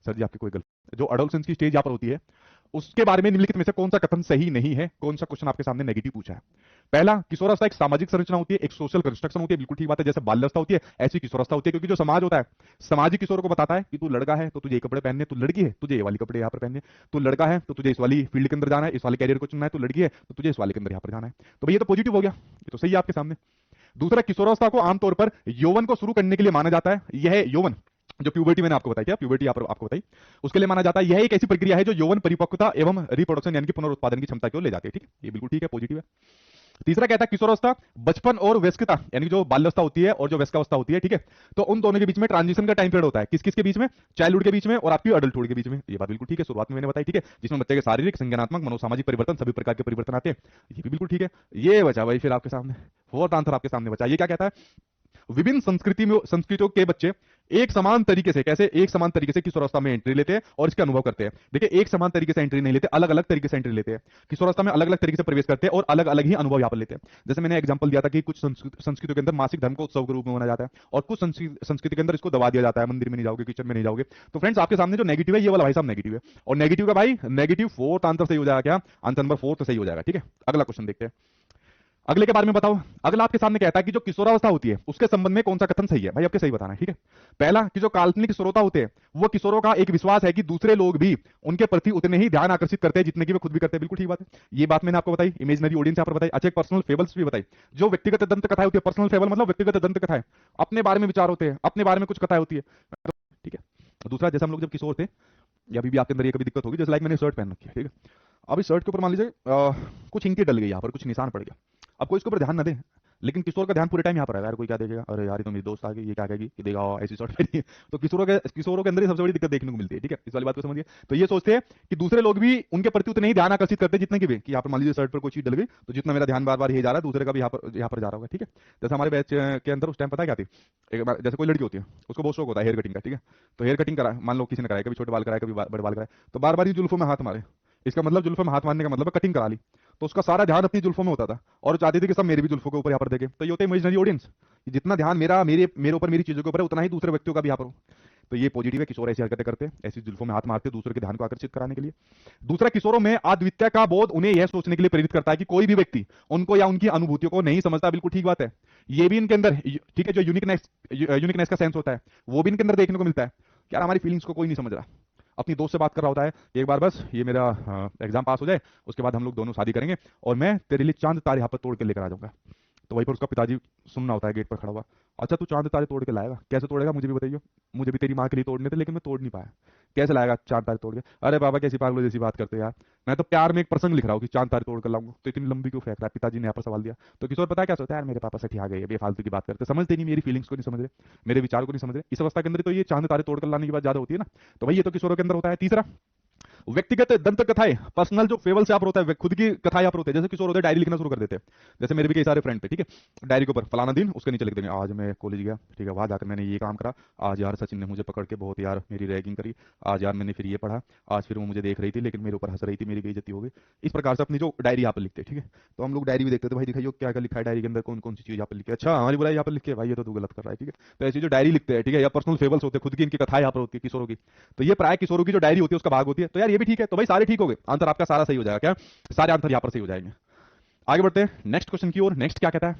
Sir जी आपकी कोई गलती, जो एडोलसेंस की स्टेज यहाँ पर होती है उसके बारे में निम्नलिखित में से कौन सा कथन सही नहीं है, कौन सा क्वेश्चन आपके सामने नेगेटिव पूछा है। पहला, किशोरावस्था एक सामाजिक संरचना होती है, एक सोशल कंस्ट्रक्शन होती है, बिल्कुल ठीक बात है। जैसे बाल्यावस्था होती है ऐसी किशोरावस्था होती है, क्योंकि जो समाज होता है समाज किशोरों को बताता है कि तू लड़का है तो तुझे ये कपड़े पहनने, तू लड़की है तुझे ये वाली कपड़े यहाँ पर पहनने, तू लड़का है तो तुझे इस वाली फील्ड के अंदर जाना है, इस वाले कैरियर को चुनना है, तू लड़की है तो तुझे इस वाले के अंदर यहाँ पर जाना है। तो भाई ये तो पॉजिटिव हो गया, ये तो सही है आपके सामने। दूसरा, किशोरावस्था को आमतौर पर यौवन को शुरू करने के लिए माना जाता है। यह यौवन जो प्यूबर्टी मैंने आपको बताया, क्या प्यूबर्टी यहाँ पर आपको बताई, उसके लिए माना जाता है यह एक ऐसी प्रक्रिया है जो यौवन परिपक्वता एवं रिप्रोडक्शन यानी कि पुनरुत्पादन की क्षमता की ओर ले जाती है। ठीक है, ये बिल्कुल ठीक है, पॉजिटिव है। तीसरा कहता है किशोरावस्था बचपन और वयस्कता यानी जो बाल्यावस्था होती है और जो वयस्कावस्था होती है, ठीक है, तो उन दोनों के बीच में ट्रांजिशन का टाइम पीरियड होता है। किस किस के बीच में? चाइल्डहुड के बीच में और आपकी अडल्टहुड के बीच में। ये बात बिल्कुल ठीक है, शुरुआत में मैंने बताई, ठीक है, जिसमें बच्चे के शारीरिक, संज्ञानात्मक, मनोसामाजिक परिवर्तन, सभी प्रकार के परिवर्तन आते हैं। ये भी बिल्कुल ठीक है। ये बचा भाई फिर आपके सामने फोर्थ आंसर आपके सामने बचा। ये क्या कहता है? विभिन्न संस्कृतियों के बच्चे एक समान तरीके से, कैसे एक समान तरीके से किशोरावस्था में एंट्री लेते हैं और इसके अनुभव करते हैं। देखिए, एक समान तरीके से एंट्री नहीं लेते, अलग अलग तरीके से एंट्री लेते हैं। किशोरावस्था में अलग अलग तरीके से प्रवेश करते हैं और अलग अलग ही अनुभव यहाँ पर लेते हैं। जैसे मैंने एग्जांपल दिया था कि कुछ संस्कृतियों के अंदर मासिक धर्म को उत्सव के रूप में मनाया जाता है और कुछ संस्कृति के अंदर इसको दबा दिया जाता है, मंदिर में नहीं जाओगे, किचन में नहीं जाओगे। तो फ्रेंड्स आपके सामने जो नेगेटिव है ये वाला भाई साहब नेगेटिव है, और नेगेटिव का भाई नेगेटिव फोर्थ आंसर सही हो जाएगा। क्या आंसर नंबर फोर्थ सही हो जाएगा। ठीक है, अगला क्वेश्चन देखते हैं। अगले के बारे में बताओ। अगला आपके सामने कहता है कि जो किशोरावस्था होती है उसके संबंध में कौन सा कथन सही है। भाई आपके सही बताना है। ठीक है, पहला कि जो काल्पनिक किशोरता होते हैं वो किशोरों का एक विश्वास है कि दूसरे लोग भी उनके प्रति उतने ही ध्यान आकर्षित करते हैं जितने कि वे खुद भी करते हैं। बिल्कुल ठीक बात है, ये बात मैंने आपको बताई, इमेजिनरी ऑडियंस यहाँ पर बताई। अच्छा, एक पर्सनल फेबल्स भी बताई, जो व्यक्तिगत दंत कथाएं होती है। पर्सनल फेबल मतलब व्यक्तिगत दंत कथाएं, अपने बारे में विचार होते हैं, अपने बारे में कुछ कथाएं होती है। ठीक है। दूसरा, जैसे हम लोग जब किशोर थे या अभी भी आपके अंदर ये कभी दिक्कत होगी, जैसे लाइक मैंने शर्ट पहन रखी है, ठीक है, अब इस शर्ट के ऊपर मान लीजिए कुछ इंकी डल गई, यहाँ पर कुछ निशान पड़ गया। अब कोई इसके ऊपर ध्यान न दे, लेकिन किशोर का ध्यान पूरे टाइम यहाँ पर रहेगा। यार कोई क्या देखेगा, अरे यार ये तो मेरी दोस्त आ गई, ये क्या कहेगी कि देखा ऐसी शर्ट पहनी है। तो किशोरों के अंदर ही सबसे बड़ी दिक्कत देखने को मिलती है। ठीक है, इस वाली बात को समझिए। तो ये सोचते हैं कि दूसरे लोग भी उनके प्रति उतने ही ध्यान आकर्षित करते हैं जितने की भी, कि यहाँ पर मान लीजिए शर्ट पर कोई चीज डल गई तो जितना मेरा ध्यान बार बार ये जा रहा है दूसरे का भी यहाँ पर जा रहा होगा। ठीक है, जैसे हमारे बैच के अंदर उस टाइम पता क्या थी, जैसे कोई लड़की होती है उसको बहुत शौक होता है हेयर कटिंग का। ठीक है, तो हेयर कटिंग करा, मान लो किसी ने कराया, कभी छोटे बाल कराए कभी बड़े बाल कराए, तो बार बार ही जुल्फों में हाथ मारे। इसका मतलब जुल्फों में हाथ मारने का मतलब कटिंग करा ली, तो उसका सारा ध्यान अपनी जुल्फों में होता था और चाहती थी कि सब मेरी भी जुल्फों के ऊपर यहाँ पर देखे। तो ये होता है इमेजिनरी ऑडियंस, जितना ध्यान मेरे ऊपर मेरी चीजों के ऊपर है उतना ही दूसरे व्यक्तियों का भी यहाँ पर हो। तो ये पॉजिटिव है, किशोर ऐसी हरकतें करते हैं, ऐसी जुल्फों में हाथ मारते दूसरे के ध्यान को आकर्षित कराने के लिए। दूसरा, किशोरों में अद्वितीयता का बोध उन्हें यह सोचने के लिए प्रेरित करता है कि कोई भी व्यक्ति उनको या उनकी अनुभूतियों को नहीं समझता। बिल्कुल ठीक बात है, ये भी इनके अंदर, ठीक है, जो यूनिकनेस का सेंस होता है वो भी इनके अंदर देखने को मिलता है। यार हमारी फीलिंग्स को कोई नहीं समझ रहा, अपनी दोस्त से बात कर रहा होता है, एक बार बस ये मेरा एग्जाम पास हो जाए उसके बाद हम लोग दोनों शादी करेंगे और मैं तेरे लिए चांद तारे यहाँ पर तोड़ के लेकर आ जाऊंगा। तो वहीं पर उसका पिताजी सुनना होता है गेट पर खड़ा हुआ, अच्छा तू चांद तारे तोड़ के लाएगा, कैसे तोड़ेगा मुझे भी बताइए, मुझे भी तेरी माँ के लिए तोड़ने थे लेकिन मैं तोड़ नहीं पाया, कैसे लाएगा चांद तारे तोड़ के। अरे बाबा कैसी पागलों जैसी बात करते यार, मैं तो प्यार में एक प्रसंग लिख रहा हूँ कि चांद तारे तोड़ कर लाऊंगा, तो इतनी लंबी क्यों फेंक रहा है। पिताजी ने यहाँ पर सवाल दिया। तो किशोर पता है क्या सोचता है, यार मेरे पापा सठी आ गए, ये फालतू की बात करते, समझते नहीं, मेरी फीलिंग्स को नहीं समझ रहे, मेरे विचार को नहीं समझ रहे। इस अवस्था के अंदर तो ये चांद तारे तोड़ कर लाने की बात ज्यादा होती है ना। तो भाई ये तो किशोरों के अंदर होता है। तीसरा, व्यक्तिगत दंत कथाएं, पर्सनल जो फेबल से आप होता है, खुद की कथाएं आप होते हैं। जैसे किशोर होते हैं डायरी लिखना शुरू कर देते हैं, जैसे मेरे भी कई सारे फ्रेंड थे, ठीक है, डायरी के ऊपर फलाना दिन उसके नीचे लिख देंगे, आज मैं कॉलेज गया, ठीक है, वहां जाकर मैंने ये काम करा, आज यार सचिन ने मुझे पकड़ के बहुत यार मेरी रैगिंग करी, आज यार मैंने फिर ये पढ़ा, आज फिर वो मुझे देख रही थी लेकिन मेरे ऊपर हंस रही थी, मेरी बेइज्जती हो गई। इस प्रकार से अपनी जो डायरी यहाँ पर लिखते हैं। ठीक है, तो हम लोग डायरी भी देखते थे, भाई दिखाइए क्या क्या लिखा है डायरी के अंदर, कौन कौन सी चीज यहाँ पर लिखी है, अच्छा हमारी बुराई यहाँ पर लिखी है, भाई ये तो तू गलत कर रहा है। ठीक है, तो ऐसी जो डायरी लिखते हैं, ठीक है, या पर्सनल फेबल्स होते हैं, खुद की इनकी कथाएं यहाँ पर होती है किशोरों की, तो ये प्राय किशोरों की जो डायरी होती है उसका भाग होती है। तो यार ये भी ठीक है, तो भाई सारे ठीक हो गए, आंसर आपका सारा सही हो जाएगा। क्या सारे आंसर यहां पर सही हो जाएंगे। आगे बढ़ते हैं नेक्स्ट क्वेश्चन की ओर। नेक्स्ट क्या कहता है,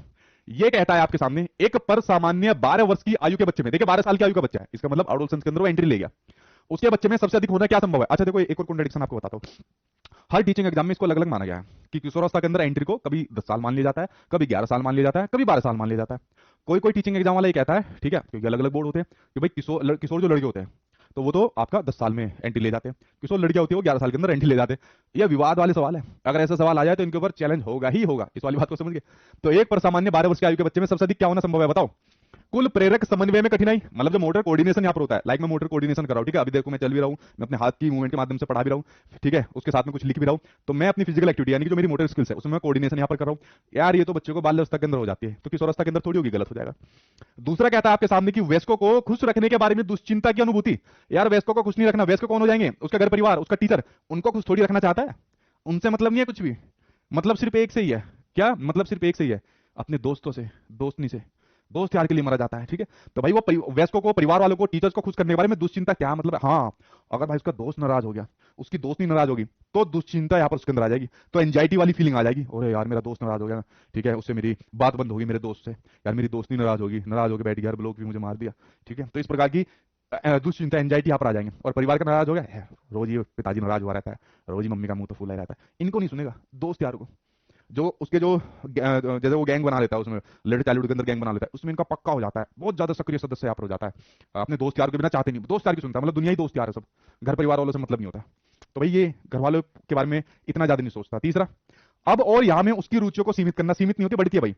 ये कहता है आपके सामने, एक पर सामान्य 12 वर्ष की आयु के बच्चे में, देखिए 12 साल की आयु का बच्चा है, इसका मतलब एडोलसेंस के अंदर वो एंट्री ले गया, उसके बच्चे में सबसे अधिक होना क्या संभव है। अच्छा देखो एक और कॉन्ट्रडिक्शन आपको बताता हूं, हर टीचिंग एग्जाम में इसको अलग अलग माना गया है कि किशोरावस्था के अंदर एंट्री को कभी 10 साल मान लिया जाता है, कभी 11 साल मान लिया जाता है, कभी 12 साल मान लिया जाता है। कोई कोई टीचिंग एग्जाम वाला ये कहता है, ठीक है, क्योंकि अलग अलग बोर्ड होते हैं, कि भाई किशोर जो लड़के होते हैं तो वो तो आपका 10 साल में एंट्री ले जाते हैं, किशोर लड़कियां होती है वो 11 साल के अंदर एंट्री ले जाते हैं। यह विवाद वाले सवाल है, अगर ऐसा सवाल आ जाए तो इनके ऊपर चैलेंज होगा ही होगा, इस वाली बात को समझ गए। तो एक पर सामान्य 12 वर्ष की आयु के बच्चे में सबसे अधिक क्या होना संभव है बताओ। कुल प्रेरक समन्वय में कठिनाई, मतलब जो मोटर कोऑर्डिनेशन यहाँ पर होता है, लाइक मैं मोटर कोऑर्डिनेशन कर रहा हूँ, ठीक है, अभी देखो मैं चल भी रहा हूँ, मैं अपने हाथ की मूवमेंट के माध्यम से पढ़ा भी रहा हूँ, ठीक है, उसके साथ में कुछ लिख भी रहा हूँ, तो मैं अपनी फिजिकल एक्टिविटी यानी कि जो मेरी मोटर स्किल्स है उसमें मैं कोऑर्डिनेशन यहाँ पर कर रहा हूँ। यार ये तो बच्चों को बाल्यावस्था के अंदर हो जाती है, तो किशोरावस्था के अंदर थोड़ी होगी, गलत हो जाएगा। दूसरा कहता है आपके सामने कि वयस्कों को खुश रखने के बारे में दुश्चिंता की अनुभूति। यार वयस्कों को खुश नहीं रखना, वयस्क कौन हो जाएंगे, उसका घर परिवार, उसका टीचर, उनको खुश थोड़ी रखना चाहता है, उनसे मतलब नहीं है कुछ भी, मतलब सिर्फ एक से ही है। क्या मतलब सिर्फ एक से ही है, अपने दोस्तों से, दोस्तनी से, दोस्त यार के लिए मरा जाता है, ठीक है। तो भाई वो वयस्कों को, परिवार वालों को, टीचर्स को खुश करने के बारे में दुश्चिंता क्या मतलब है? हाँ, अगर भाई उसका दोस्त नाराज हो गया, उसकी दोस्त नहीं नाराज होगी, तो दुश्चिंता यहाँ पर उसके अंदर आ जाएगी, तो एंजाइटी वाली फीलिंग आ जाएगी, अरे यार मेरा दोस्त नाराज हो गया, ठीक है, उससे मेरी बात बंद होगी मेरे दोस्त से, यार मेरी दोस्त नहीं नाराज होगी, नाराज होकर बैठ गया, ब्लॉक भी मुझे मार दिया, ठीक है। तो इस प्रकार की दुश्चिंता, एंजाइटी यहाँ पर आ जाएंगे। और परिवार का नाराज हो गया है, रोज ये पिताजी नाराज हुआ रहता है, रोज ही मम्मी का मुंह तो फूला रहता है, इनको नहीं सुनेगा, दोस्त यार को, जो उसके जो जैसे वो गैंग बना लेता है, उसमें लेडी चाइल्डहुड के अंदर गैंग बना लेता है, उसमें इनका पक्का हो जाता है, बहुत ज्यादा सक्रिय सदस्य यहाँ पर हो जाता है, अपने दोस्त यार के बिना चाहते नहीं, दोस्त यार की सुनता है, मतलब दुनिया ही दोस्त यार है सब, घर परिवार वालों से मतलब नहीं होता। तो भाई ये घर वालों के बारे में इतना ज्यादा नहीं सोचता। तीसरा, अब और यहाँ में उसकी रुचियों को सीमित करना, सीमित नहीं होती, बढ़ती है भाई,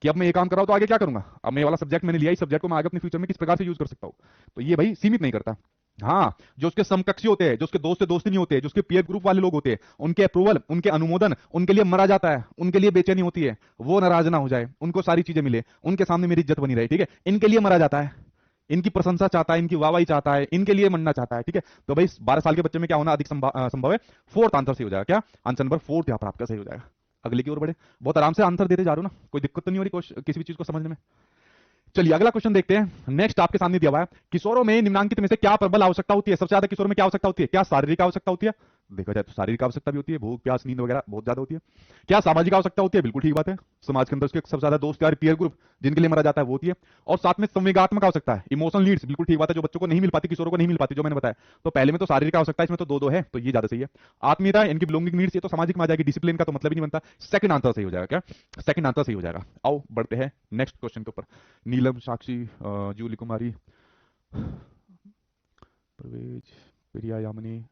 कि अब मैं ये काम कर रहा हूं तो आगे क्या करूंगा, अब मैं ये वाला सब्जेक्ट मैंने लिया, इस सब्जेक्ट को मैं आगे अपने फ्यूचर में किस प्रकार से यूज कर सकता हूं, तो ये भाई सीमित नहीं करता। हाँ, जो उसके समकक्षी होते हैं, जो उसके दोस्त से दोस्ती नहीं होते, जो उसके पीयर ग्रुप वाले लोग होते हैं, उनके अप्रूवल, उनके अनुमोदन, उनके लिए मरा जाता है, उनके लिए बेचैनी होती है, वो नाराज ना हो जाए, उनको सारी चीजें मिले, उनके सामने मेरी इज्जत बनी रहे, ठीक है, इनके लिए मरा जाता है, इनकी प्रशंसा चाहता है, इनकी वाहवाही चाहता है, इनके लिए मरना चाहता है, ठीक है। तो भाई 12 साल के बच्चे में क्या होना अधिक संभव है? फोर्थ आंसर सही हो जाएगा, क्या आंसर नंबर फोर्थ यहाँ पर आपका सही हो जाएगा। अगले की ओर बढ़े, बहुत आराम से आंसर देते जा रहे हो ना, कोई दिक्कत तो नहीं हो रही किसी भी चीज को समझने में। चलिए अगला क्वेश्चन देखते हैं। नेक्स्ट आपके सामने दिया हुआ है, किशोरों में निम्नांकित में से क्या प्रबल आवश्यकता होती है? सबसे ज्यादा किशोरों में क्या आवश्यकता होती है? क्या शारीरिक आवश्यकता होती है? देखा जाए तो शारीरिक आवश्यकता भी होती है, भूख प्यास नींद वगैरह बहुत ज्यादा होती है। क्या सामाजिक आवश्यकता होती है? बिल्कुल ठीक बात है, समाज के अंदर उसके सबसे ज्यादा दोस्त यार, पीयर ग्रुप जिनके लिए मरा जाता है वो होती है। और साथ में संवेगात्मक आवश्यकता है, इमोशनल नीड्स, बिल्कुल ठीक बात है, जो बच्चों को नहीं मिल पाती, किशोरों को नहीं मिल पाती, जो मैंने बताया। तो पहले में तो शारीरिक आवश्यकता, इसमें तो दो दो है, तो ये ज्यादा सही है। आत्मीयता, इनकी बिलोंगिंग नीड्स, ये तो सामाजिक में आ जाएगी, डिसिप्लिन का तो मतलब ही नहीं बनता। सेकंड आंसर सही हो जाएगा, क्या सेकंड आंसर सही हो जाएगा। आओ बढ़ते हैं नेक्स्ट क्वेश्चन के ऊपर। नीलम, साक्षी, जूली कुमारी, परवेज, प्रिया, यामिनी,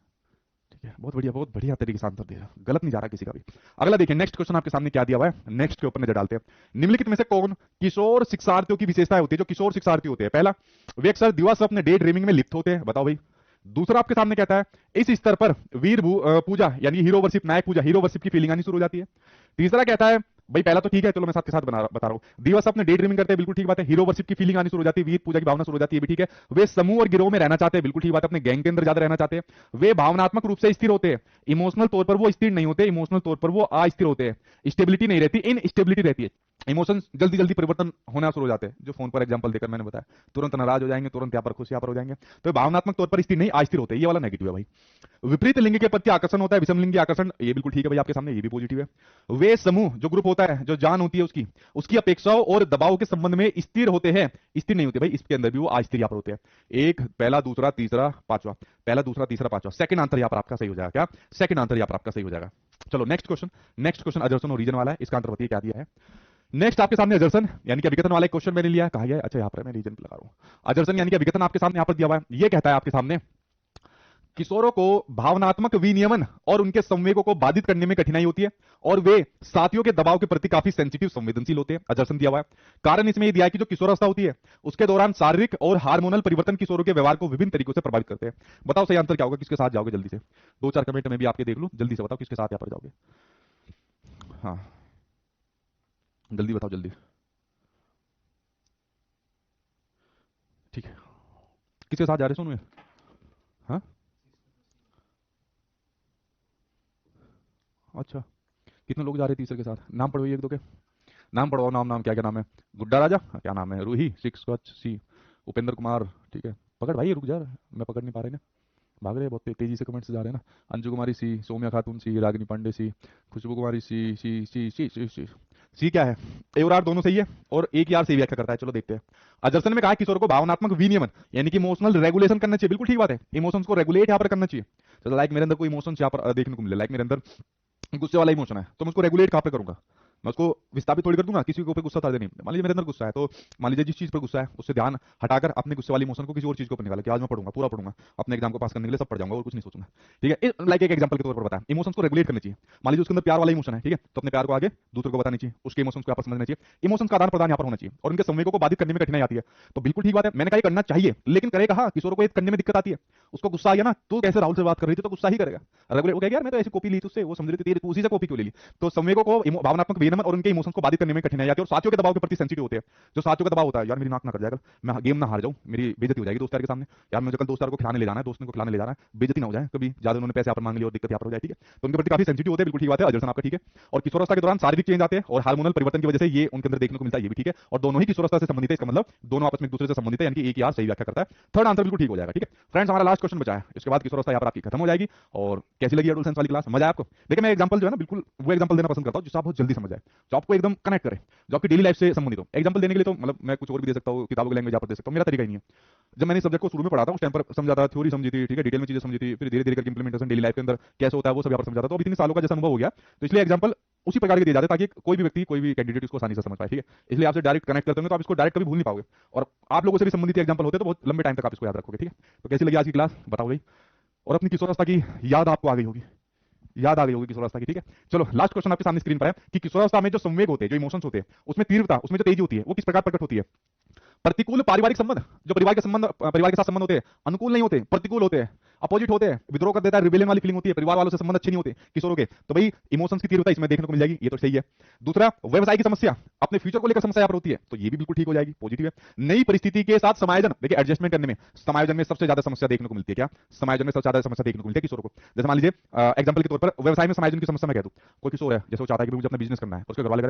ठीक है, बहुत बढ़िया तरीके से आंसर दे रहा, गलत नहीं जा रहा किसी का भी। अगला देखिए, नेक्स्ट क्वेश्चन आपके सामने क्या दिया हुआ है, नेक्स्ट के ऊपर नजर डालते हैं। निम्नलिखित में से कौन किशोर शिक्षार्थियों की विशेषताएं होती है? जो किशोर शिक्षार्थी होते हैं, पहला, वे अक्सर दिवा स्वप्न, डे ड्रीमिंग में लिप्त होते हैं, बताओ भाई। दूसरा आपके सामने कहता है, इस स्तर पर वीर पूजा यानी हीरो वर्शिप, नायक पूजा, हीरो वर्शिप की फीलिंग आनी शुरू हो जाती है। तीसरा कहता है, भाई पहला तो ठीक है, चलो मैं साथ के साथ बता रहा हूं, दिवस अपने डे ड्रीमिंग करते हैं, बिल्कुल ठीक बात है, हीरो वर्शिप की फीलिंग आनी शुरू हो जाती है, वीर पूजा की भावना शुरू हो जाती है, भी ठीक है। वे समूह और गिरोह में रहना चाहते हैं, बिल्कुल ठीक बात है, अपने गैंग के अंदर ज्यादा रहना चाहते हैं। वे भावनात्मक रूप से स्थिर होते हैं, इमोशनल तौर पर वो स्थिर नहीं होते, इमोशनल तौर पर वो अस्थिर होते हैं, स्टेबिलिटी नहीं रहती, इनस्टेबिलिटी रहती है, इमोशंस जल्दी जल्दी परिवर्तन होना शुरू हो जाते हैं, जो फोन पर एग्जांपल देकर मैंने बताया, तुरंत नाराज हो जाएंगे, तुरंत यहाँ पर खुश, यहाँ पर हो जाएंगे, तो भावनात्मक तौर पर स्थिर नहीं, अस्थिर होते हैं, ये वाला नेगेटिव है भाई। विपरीत लिंग के प्रति आकर्षण होता है, विषम लिंग आकर्षण, ये बिल्कुल ठीक है भाई आपके सामने, ये भी पॉजिटिव है। वे समूह, जो ग्रुप होता है, जो जान होती है उसकी, उसकी अपेक्षाओं और दबाव के संबंध में स्थिर होते हैं, स्थिर नहीं होते भाई, इसके अंदर भी वो अस्थिर यहाँ पर होते हैं। एक, पहला, दूसरा, तीसरा, पांचवा, पहला, दूसरा, तीसरा, पांचवा, सेकंड आंसर यहाँ पर आपका सही हो जाएगा, क्या सेकंड आंसर यहाँ पर आपका सही हो जाएगा। चलो नेक्स्ट क्वेश्चन, नेक्स्ट क्वेश्चन अजर्सन और रीजन वाला है, इसका आंसर बताइए क्या दिया है। नेक्स्ट आपके सामने अजर्सन यानी कि अभिकथन वाला एक क्वेश्चन मैंने लिया है, कहा है, अच्छा यहाँ पर मैं रीजन लगा रहा हूं। अजर्सन यानी कि अभिकथन आपके सामने यहाँ पर दिया हुआ है, ये कहता है आपके सामने, किशोरों को भावनात्मक विनियमन और उनके संवेगों को बाधित करने में कठिनाई होती है, और वे साथियों के दबाव के प्रति काफी सेंसिटिव, संवेदनशील होते हैं। अजर्सन दिया हुआ है। कारण इसमें यह दिया है कि जो किशोरावस्था होती है उसके दौरान शारीरिक और हार्मोनल परिवर्तन किशोरों के व्यवहार को विभिन्न तरीकों से प्रभावित करते हैं। बताओ सही आंसर क्या होगा, किसके साथ जाओगे? जल्दी से दो चार कमेंट में भी आपके देख लूं, जल्दी से बताओ किसके साथ यहाँ पर जाओगे। हाँ जल्दी बताओ, जल्दी, ठीक है, किसके साथ जा रहे सुनो? हाँ अच्छा, कितने लोग जा रहे हैं तीसरे के साथ? नाम पढ़ो एक दो के, नाम पढ़ो, नाम नाम क्या क्या नाम है? गुड्डा राजा, क्या नाम है? रूही, सिक्स सी, उपेंद्र कुमार, ठीक है, पकड़ भाई, रुक जा, मैं पकड़ नहीं पा रहे ना, भाग रहे हैं बहुत तेजी से, कमेंट से जा रहे हैं ना। अंजू कुमारी सी, सौम्या खातून सी, रागिनी पांडे सी, खुशबू कुमारी सी सी सी सी सी सी, सी क्या है? ए और आर दोनों सही है, और एक यार सही व्याख्या करता है, चलो देखते हैं। अजर्सन में कहा किशोर को भावनात्मक विनियमन यानी कि इमोशनल रेगुलेशन करना चाहिए, बिल्कुल ठीक बात है, इमोशंस को रेगुलेट यहाँ पर करना चाहिए। तो लाइक मेरे अंदर कोई इमोशंस यहाँ पर देखने को मिले, लाइक मेरे अंदर गुस्से वाला इमोशन है, तो मैं उसको रेगुलेट कहाँ पे करूंगा? मैं उसको विस्थापित थोड़ी कर दूंगा, किसी के ऊपर गुस्सा था नहीं। मान लीजिए मेरे अंदर गुस्सा है, तो मान लीजिए जिस चीज पर गुस्सा है उससे ध्यान हटाकर अपने गुस्से वाले इमोशन को किसी और चीज के ऊपर निकाला कि आज मैं पढ़ूंगा, पूरा पढ़ूंगा, अपने एग्जाम को पास करने के लिए सब पढ़ जाऊंगा और कुछ नहीं सोचूंगा, ठीक है। लाइक एक एग्जांपल के तौर पर बताया, इमोशंस को रेगुलेट करना चाहिए। मान लीजिए उसके अंदर प्यार वाला इमोशन है, ठीक है, तो अपने प्यार को आगे दूसरे को बताना चाहिए, उसके इमोशंस को आपस समझना चाहिए, इमोशंस का आदान प्रदान यहाँ पर होना चाहिए, और उनके संवेगों को बाधित करने में कठिनाई आती है, तो बिल्कुल ठीक बात है, मैंने कहा करना चाहिए, लेकिन करे कहा, किशोर को ये करने में दिक्कत आती है, उसको गुस्सा आ गया ना, तू कैसे राहुल से बात कर रही थी, तो गुस्सा ही करेगा। रेगुलेट वो कहेगा यार मैं तो ऐसी कॉपी ली तुझसे, वो समझ रही थी तेरी, तू उसी से कॉपी क्यों ले ली। तो संवेगों को भावनात्मक विनियमन और उनके इमोशंस को बाधित करने में कठिनाई आती है, और साथियों के दबाव के प्रति सेंसिटिव होते हैं। जो साथियों का दबाव होता है, यार मेरी नाक ना कर जाएगा, मैं गेम ना हार जाऊं, मेरी बेइज्जती हो जाएगी दोस्त यार के सामने, यार मुझे कल दोस्त यार को खिलाने ले जाना है, दोस्त ने को खिलाने ले जाना है, बेइज्जती ना हो जाए कभी ज्यादा उन्होंने पैसे यहाँ पर मांग लिए और दिक्कत यहाँ पर हो जाए, ठीक है। तो उनके प्रति काफी सेंसिटिव होते हैं, बिल्कुल ठीक बात है अजय आपका, ठीक है। और किशोरावस्था के दौरान शारीरिक चेंज आते हैं और हार्मोनल परिवर्तन की वजह से ये उनके अंदर देखने को मिलता है, ये भी ठीक है। और दोनों ही किशोरावस्था से संबंधित है, इसका मतलब दोनों आपस में एक दूसरे से संबंधित है, यानी कि एक यार सही व्याख्या करता है। थर्ड आंसर बिल्कुल ठीक हो जाएगा, ठीक है। फ्रेंड्स हमारा लास्ट क्वेश्चन बचा है, इसके बाद किशोरावस्था यहाँ पर आपकी खत्म हो जाएगी। और कैसी लगी एडोलेसेंस वाली क्लास, मजा आया आपको? देखिए मैं एग्जांपल जो है ना, बिल्कुल वो एग्जांपल देना पसंद करता हूं जिससे आप बहुत जल्दी समझ जाए, जो आपको एकदम कनेक्ट करे, जो आपकी डेली लाइफ से संबंधित हो। एग्जांपल देने के लिए तो मतलब मैं कुछ और भी दे सकता हूं, किताबों की लैंग्वेज यहाँ पर दे सकता हूं, मेरा तरीका ही नहीं है। जब मैंने सब्जेक्ट को शुरू में पढ़ा था उस टाइम पर समझा था, थ्योरी समझी थी, ठीक है, डिटेल में चीजें समझी थी, फिर धीरे धीरे करके इंप्लीमेंटेशन डेली लाइफ के अंदर कैसे होता है वो सब यहाँ पर समझा था। तो अब इतने सालों का जैसा अनुभव हो गया, तो इसलिए एग्जांपल उसी प्रकार के दिए जाते हैं ताकि कोई भी व्यक्ति, कोई भी कैंडिडेट इसको आसानी से समझ पाए, ठीक है। इसलिए आपसे डायरेक्ट कनेक्ट करते होंगे तो आप इसको डायरेक्ट कभी भूल नहीं पाओगे, और आप लोगों से भी संबंधित एग्जांपल होते तो बहुत लंबे टाइम तक आप इसको याद रखोगे, ठीक है। तो कैसी लगी आज की क्लास बताओ भाई, और अपनी किशोरावस्था की याद आपको आ गई होगी, याद आ गई होगी किशोरावस्था की, ठीक है। चलो लास्ट क्वेश्चन आपके सामने स्क्रीन पर है कि किशोरावस्था में जो संवेग होते हैं, जो इमोशंस होते हैं, उसमें तीव्रता, उसमें जो तेजी होती है, वो किस प्रकार प्रकट होती है। प्रतिकूल पारिवारिक संबंध, जो परिवार के साथ संबंध होते हैं, अनुकूल नहीं होते, प्रतिकूल होते हैं, अपोजिट होते हैं, विद्रोह कर देता है, रिबेलियन वाली फीलिंग होती है, परिवार वालों से संबंध अच्छे नहीं होते किशोरों के, तो भाई इमोशंस की तीव्रता इसमें देखने को मिल जाएगी, ये तो सही है। दूसरा, व्यवसाय की समस्या, अपने फ्यूचर को लेकर समस्या यहाँ पर होती है, तो ये भी बिल्कुल ठीक हो जाएगी, पॉजिटिव है। नई परिस्थिति के साथ समायोजन, देखिए एडजस्टमेंट करने में, समायोजन में सबसे ज्यादा समस्या देखने को मिलती है, क्या समायोजन में सबसे ज्यादा समस्या देखने को मिलती है किशोरों को। जैसे मान लीजिए एग्जाम्पल के तौर पर व्यवसाय में समायोजन की समस्या मैं कह दूं, कोई किशोर है जैसे वो चाहता है कि मुझे अपना बिजनेस करना है, उसके घर वाले